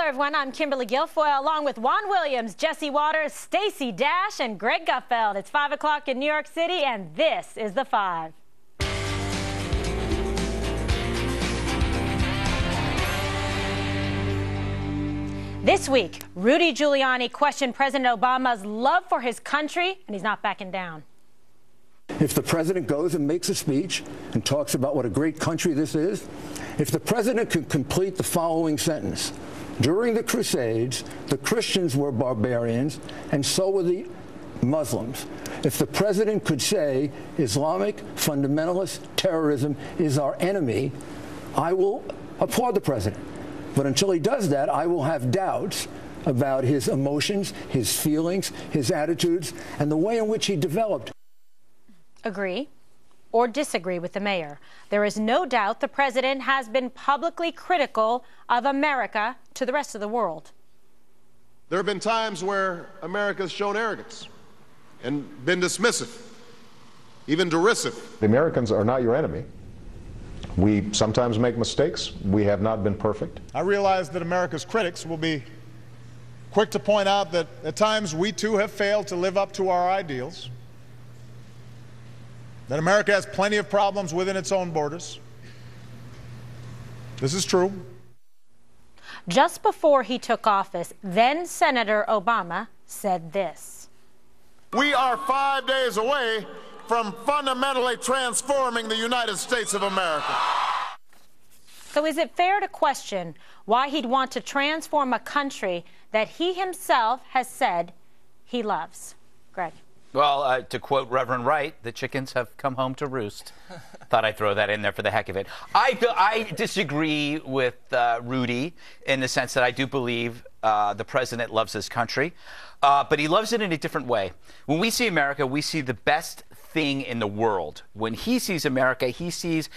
Hello, everyone. I'm Kimberly Guilfoyle, along with Juan Williams, Jesse Waters, Stacey Dash, and Greg Gutfeld. It's 5 o'clock in New York City, and this is The Five. This week, Rudy Giuliani questioned President Obama's love for his country, and he's not backing down. If the president goes and makes a speech and talks about what a great country this is, if the president could complete the following sentence: during the Crusades, the Christians were barbarians, and so were the Muslims. If the president could say Islamic fundamentalist terrorism is our enemy, I will applaud the president. But until he does that, I will have doubts about his emotions, his feelings, his attitudes, and the way in which he developed. Agree or disagree with the mayor? There is no doubt the president has been publicly critical of America to the rest of the world. There have been times where America has shown arrogance and been dismissive, even derisive. The Americans are not your enemy. We sometimes make mistakes. We have not been perfect. I realize that America's critics will be quick to point out that at times we too have failed to live up to our ideals, that America has plenty of problems within its own borders. This is true. Just before he took office, then Senator Obama said this: We are 5 days away from fundamentally transforming the United States of America. So is it fair to question why he'd want to transform a country that he himself has said he loves? Greg. Well, to quote Reverend Wright, the chickens have come home to roost. Thought I'd throw that in there for the heck of it. I disagree with Rudy in the sense that I do believe the president loves his country, but he loves it in a different way. When we see America, we see the best thing in the world. When he sees America, he sees,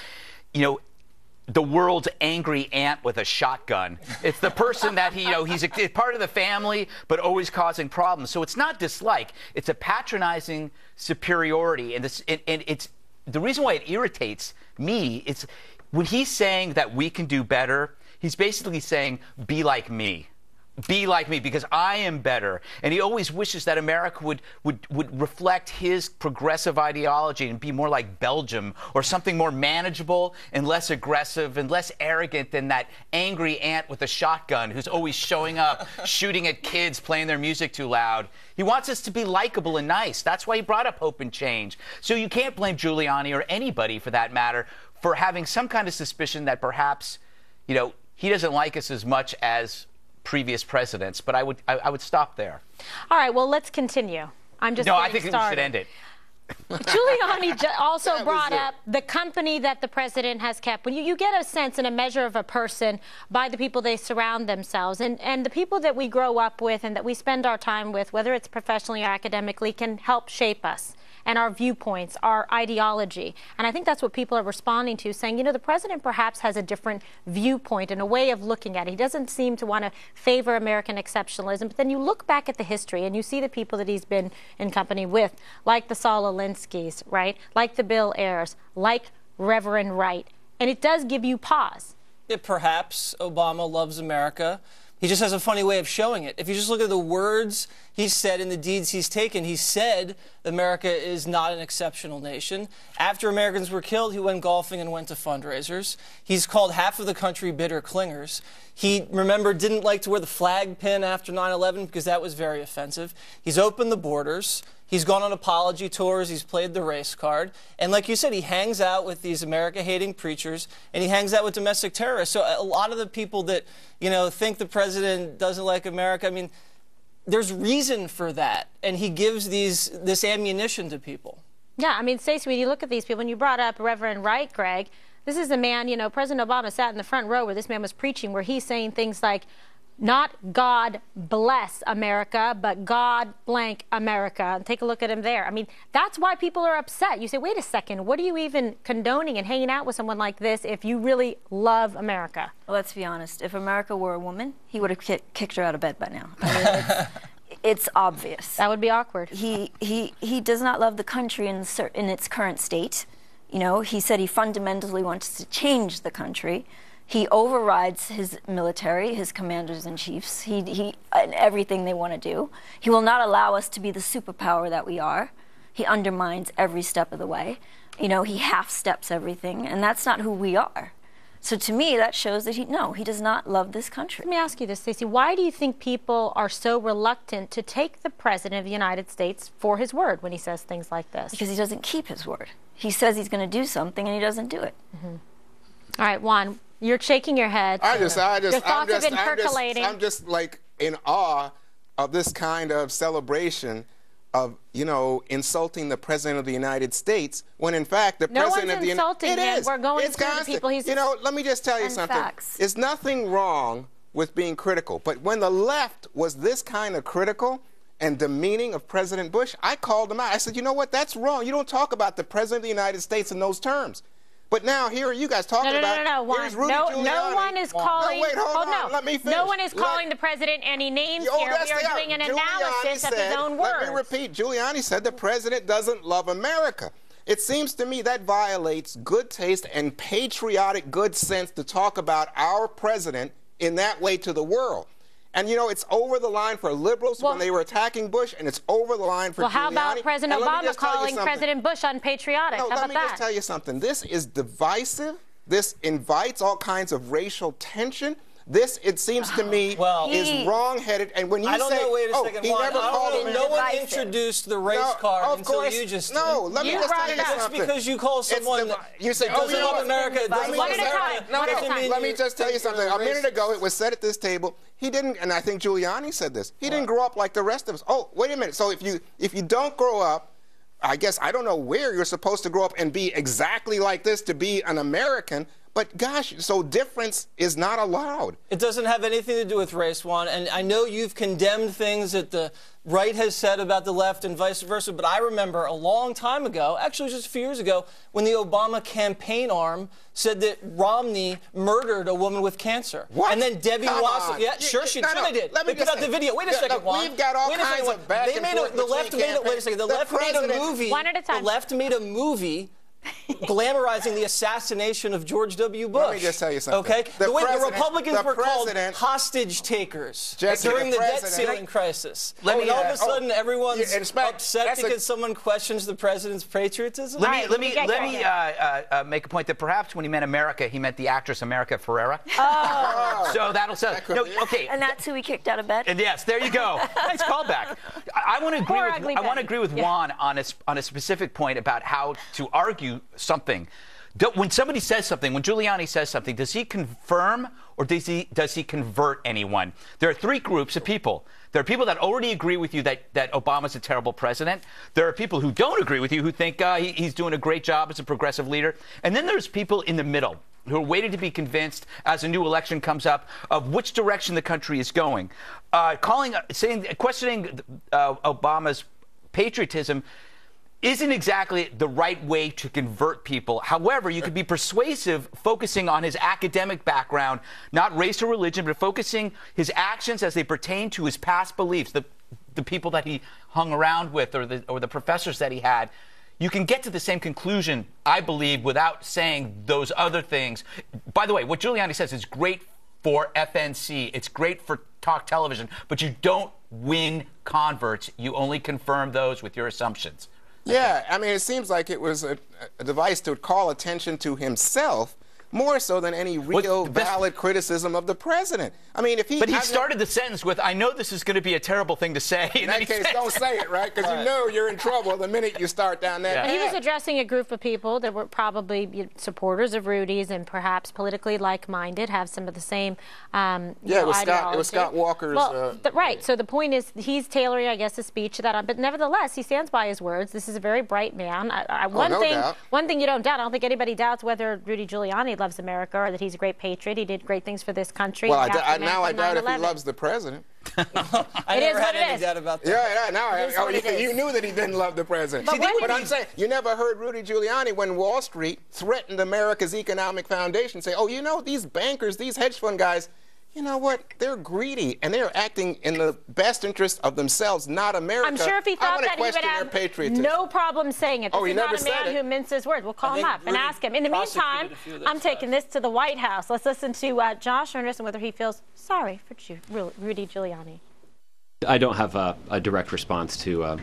the world's angry ant with a shotgun. It's the person that he's a part of the family, but always causing problems. So it's not dislike; it's a patronizing superiority, and it's the reason why it irritates me. It's when he's saying that we can do better. He's basically saying, "Be like me." Be like me, because I am better. And he always wishes that America would reflect his progressive ideology and be more like Belgium, or something more manageable and less aggressive and less arrogant than that angry ant with a shotgun who's always showing up, shooting at kids, playing their music too loud. He wants us to be likable and nice. That's why he brought up hope and change. So you can't blame Giuliani, or anybody for that matter, for having some kind of suspicion that perhaps, he doesn't like us as much as previous presidents, but I would stop there. All right, well, let's continue. I'm just I think we should end it. Giuliani also brought up the company that the president has kept. When you get a sense and a measure of a person by the people they surround themselves, and the people that we grow up with and that we spend our time with, whether it's professionally or academically, can help shape us and our viewpoints, our ideology. And I think that's what people are responding to, saying, the president perhaps has a different viewpoint and a way of looking at it. He doesn't seem to want to favor American exceptionalism. But then you look back at the history and you see the people that he's been in company with, like the Saul Alinsky's, right? Like the Bill Ayers, like Reverend Wright. And it does give you pause. Perhaps Obama loves America. He just has a funny way of showing it. If you just look at the words he's said and the deeds he's taken, he said America is not an exceptional nation. After Americans were killed, he went golfing and went to fundraisers. He's called half of the country bitter clingers. He, remember, didn't like to wear the flag pin after 9/11 because that was very offensive. He's opened the borders. He's gone on apology tours. He's played the race card. And like you said, he hangs out with these America-hating preachers, and he hangs out with domestic terrorists. So a lot of the people that, think the president doesn't like America, there's reason for that. And he gives this ammunition to people. Yeah, Stacey, when you look at these people, and you brought up Reverend Wright, Greg, this is a man, President Obama sat in the front row where this man was preaching, where he's saying things like, not God bless America, but God blank America. And take a look at him there. That's why people are upset. You say, wait a second, what are you even condoning and hanging out with someone like this if you really love America? Well, let's be honest. If America were a woman, he would have kicked her out of bed by now. It's obvious. That would be awkward. He does not love the country in its current state. He said he fundamentally wants to change the country. He overrides his military, his commanders-in-chiefs, and everything they want to do. He will not allow us to be the superpower that we are. He undermines every step of the way. You know, he half-steps everything, and that's not who we are. So to me, that shows that he does not love this country. Let me ask you this, Stacey. Why do you think people are so reluctant to take the President of the United States for his word when he says things like this? Because he doesn't keep his word. He says he's going to do something, and he doesn't do it. Mm-hmm. All right, Juan, you're shaking your head. Your thoughts have been percolating. I'm just like in awe of this kind of celebration of, you know, insulting the President of the United States, when in fact the President of the United States... No one's insulting him. We're going through the people he's... You know, let me just tell you something. Facts. There's nothing wrong with being critical, but when the left was this kind of critical and demeaning of President Bush, I called him out. I said, you know what, that's wrong. You don't talk about the President of the United States in those terms. But now here are you guys talking about... Here's Rudy Giuliani. No one is calling... No, wait, hold on. Let me finish. No one is calling the president any names here. We are doing an analysis of his own words. Let me repeat. Giuliani said the president doesn't love America. It seems to me that violates good taste and patriotic good sense to talk about our president in that way to the world. And, you know, it's over the line for liberals when they were attacking Bush, and it's over the line for Giuliani. Well, how about President Obama calling President Bush unpatriotic? No, how about that? Let me just tell you something. This is divisive. This invites all kinds of racial tension. This, it seems to me, is wrong-headed. And when you I don't say, know, wait a second, he never called him... No one introduced the race card until you just... No, let me just tell you something. Just because you call someone... You say, doesn't love America, doesn't love America... Let me just tell you something. A minute ago, it was said at this table, he didn't, and I think Giuliani said this, he didn't grow up like the rest of us. Oh, wait a minute. So if you don't grow up, I guess I don't know where you're supposed to grow up and be exactly like this to be an American. But gosh, so difference is not allowed. It doesn't have anything to do with race, Juan. And I know you've condemned things that the right has said about the left and vice versa, but I remember a long time ago, actually just a few years ago, when the Obama campaign arm said that Romney murdered a woman with cancer. What? And then Debbie Wasserman... Yeah, sure she did. They put out the video. Wait a second, Juan. We've got all kinds of back and forth between campaigns. Wait a second. The left made a movie. One at a time. The left made a movie glamorizing the assassination of George W. Bush. Let me just tell you something. Okay? The Republicans were called hostage takers during the debt ceiling crisis. All of a sudden, everyone's upset because someone questions the president's patriotism? Let me make a point that perhaps when he meant America, he meant the actress America Ferrera. Oh. So that'll say. No, okay. And that's who he kicked out of bed? And yes, there you go. Nice callback. I want to agree with Juan on a specific point about how to argue something. When somebody says something, when Giuliani says something, does he confirm or does he convert anyone? There are three groups of people. There are people that already agree with you that Obama's a terrible president. There are people who don't agree with you who think he's doing a great job as a progressive leader. And then there's people in the middle who are waiting to be convinced as a new election comes up of which direction the country is going. Questioning Obama's patriotism isn't exactly the right way to convert people. However, you could be persuasive focusing on his academic background, not race or religion, but focusing his actions as they pertain to his past beliefs, the people that he hung around with or the professors that he had. You can get to the same conclusion, I believe, without saying those other things. By the way, what Giuliani says is great for FNC. It's great for talk television, but you don't win converts. You only confirm those with your assumptions. Yeah, I mean, it seems like it was a device to call attention to himself more so than any real valid criticism of the president. I mean, if he... But he started the sentence with, I know this is going to be a terrible thing to say. In that case, don't say it, right? Because you know you're in trouble the minute you start down that path. He was addressing a group of people that were probably supporters of Rudy's and perhaps politically like-minded, have some of the same ideology. It was Scott Walker's... Right. So the point is he's tailoring, I guess, his speech to that. But nevertheless, he stands by his words. This is a very bright man. One thing you don't doubt, I don't think anybody doubts whether Rudy Giuliani loves America or that he's a great patriot. He did great things for this country. Well, now I doubt if he loves the president. I never had any doubt about that. You knew that he didn't love the president. But I'm saying, you never heard Rudy Giuliani when Wall Street threatened America's Economic Foundation say, oh, you know, these bankers, these hedge fund guys, you know what? They're greedy, and they're acting in the best interest of themselves, not America. I'm sure if he thought that he would have no problem saying it. This is not a man who minces words. We'll call him up and ask him. In the meantime, I'm taking this to the White House. Let's listen to Josh Earnest and whether he feels sorry for Rudy Giuliani. I don't have a direct response to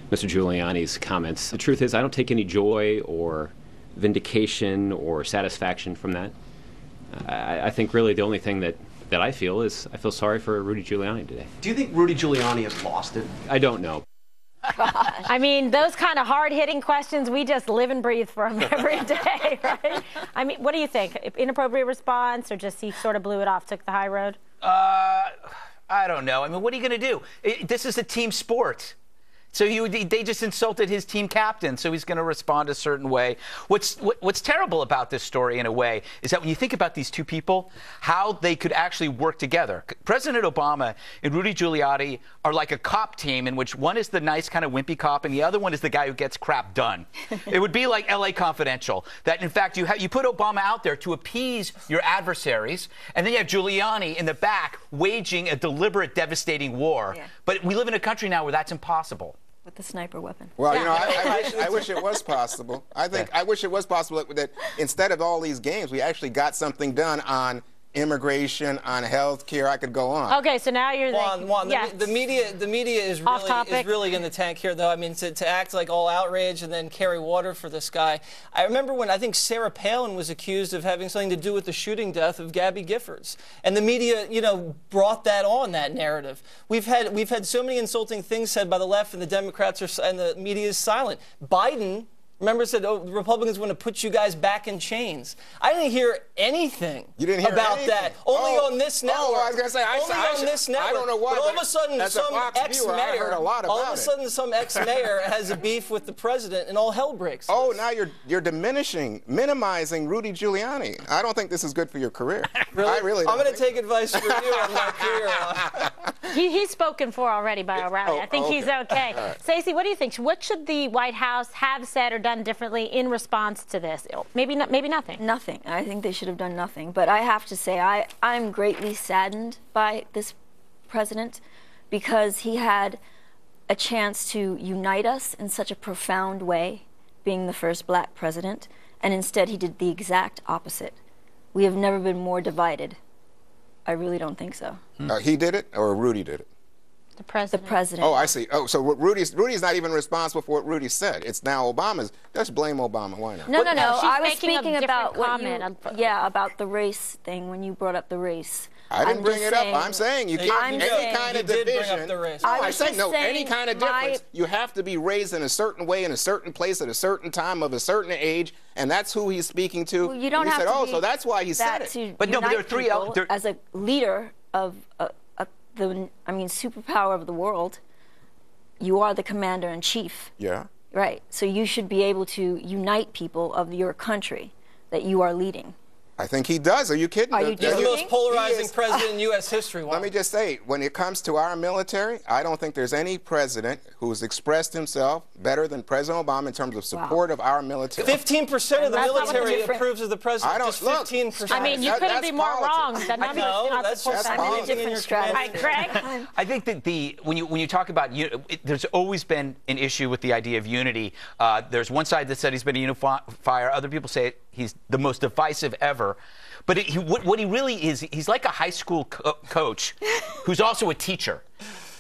Mr. Giuliani's comments. The truth is, I don't take any joy or vindication or satisfaction from that. I think really the only thing that I feel is I feel sorry for Rudy Giuliani today. Do you think Rudy Giuliani has lost it? I don't know. I mean, those kind of hard-hitting questions, we just live and breathe for them every day, right? I mean, what do you think? Inappropriate response, or just he sort of blew it off, took the high road? I don't know. I mean, what are you going to do? This is a team sport. So they just insulted his team captain, so he's going to respond a certain way. What's terrible about this story, in a way, is that when you think about these two people, how they could actually work together. President Obama and Rudy Giuliani are like a cop team in which one is the nice kind of wimpy cop and the other one is the guy who gets crap done. It would be like L.A. Confidential, that in fact you put Obama out there to appease your adversaries, and then you have Giuliani in the back waging a deliberate, devastating war. Yeah. But we live in a country now where that's impossible. With the sniper weapon. Well, you know, I wish it was possible. I wish it was possible that instead of all these games, we actually got something done on immigration, on health care. I could go on. Okay, so now you're Juan, yes. the media is really in the tank here, though. I mean, to act like all outrage and then carry water for this guy. I remember when I think Sarah Palin was accused of having something to do with the shooting death of Gabby Giffords, and the media, you know, brought that on, that narrative. We've had so many insulting things said by the left, and the Democrats and the media is silent. Biden, remember, said, "Oh, the Republicans want to put you guys back in chains." I didn't hear anything about that. Only on this network. Oh, I was going to say, on this network. I don't know why. But all of a sudden, some ex-mayor, some ex-mayor has a beef with the president, and all hell breaks loose. Oh, now you're minimizing Rudy Giuliani. I don't think this is good for your career. Really? I really don't. I'm going to take advice from you on my career. He's spoken for already by O'Reilly. I think he's okay. Right. Stacey, what do you think? What should the White House have said or done differently in response to this? Maybe nothing. Nothing. I think they should have done nothing. But I have to say, I'm greatly saddened by this president because he had a chance to unite us in such a profound way, being the first black president, and instead he did the exact opposite. We have never been more divided. I really don't think so. He did it, or Rudy did it? The president. The president. Oh, I see. Oh, so Rudy's not even responsible for what Rudy said. It's now Obama's. Just blame Obama. Why not? No. I was speaking about about the race thing when you brought up the race. I didn't bring it up. I'm saying you can't any kind of division. I say no. Any kind of difference. You have to be raised in a certain way, in a certain place, at a certain time, of a certain age, and that's who he's speaking to. Well, you don't have to be so that's why he said it. But no, but there are three. As a leader of the superpower of the world, you are the commander-in-chief. Yeah. Right. So you should be able to unite people of your country that you are leading. I think he does. Are you kidding? Are you He's the most polarizing president in U.S. history. Let me just say, when it comes to our military, I don't think there's any president who's expressed himself better than President Obama in terms of support of our military. 15% of the military approves of the president. Just 15%. I mean, you couldn't be more wrong. That's a different strategy. Greg? I think that when you talk about, there's always been an issue with the idea of unity. There's one side that said he's been a unifier. Other people say he's the most divisive ever. But what he really is, he's like a high school coach who's also a teacher,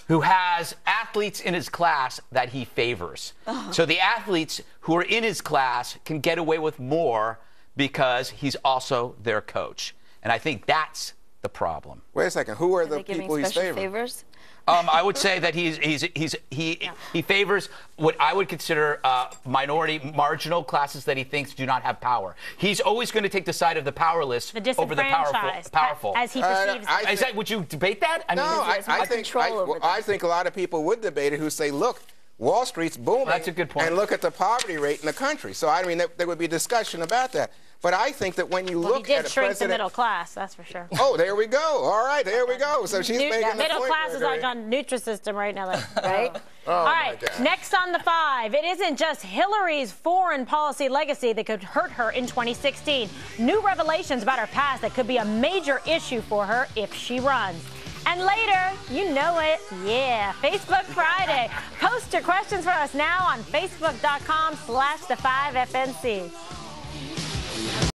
who has athletes in his class that he favors. So the athletes who are in his class can get away with more because he's also their coach. And I think that's the problem. Wait a second. Who are the people he's favoring? Favors? I would say that he favors what I would consider minority, marginal classes that he thinks do not have power. He's always going to take the side of the powerless over the powerful. As he perceives would you debate that? I think a lot of people would debate it who say, look, Wall Street's booming. That's a good point. And look at the poverty rate in the country. So, I mean, there would be discussion about that. But I think that when you Well, look he at did a shrink president, the middle class, that's for sure. oh, there we go. All right, there we go. So she's making the middle point. class is like on Nutrisystem right now, right? Oh, all right, my God. next on the 5, it isn't just Hillary's foreign policy legacy that could hurt her in 2016. New revelations about her past that could be a major issue for her if she runs. And later, you know it, yeah, Facebook Friday. Post your questions for us now on facebook.com/the5FNC.